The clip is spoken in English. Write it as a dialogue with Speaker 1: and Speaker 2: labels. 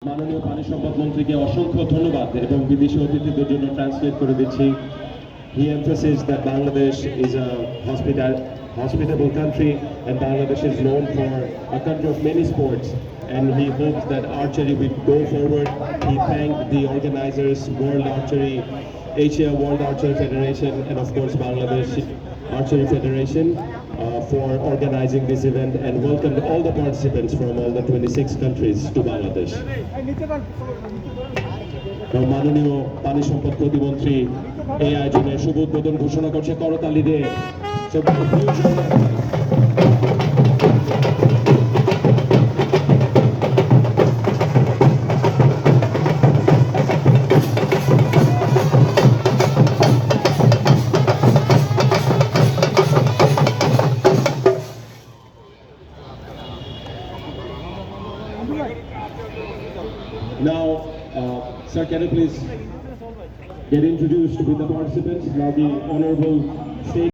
Speaker 1: মাননীয় পানি সম্পদ মন্ত্রীকে অসংখ্য ধন্যবাদ এবং বিদেশি অতিথিদের জন্য ট্রান্সলেট করে দিচ্ছি। He emphasized that Bangladesh is a hospitable country and Bangladesh is known for a country of many sports, and he hopes that archery will go forward. He thanked the organizers, World Archery, Asia World Archery Federation, and of course Bangladesh Archery Federation for organizing this event, and welcomed all the participants from all the 26 countries to Bangladesh. মাননীয় পানি সম্পদ প্রতিমন্ত্রী এই আয়োজনের শুভ উদ্বোধন ঘোষণা করছে করতালি দিয়ে। Now, sir, can you please get introduced with the participants? Now the Honorable State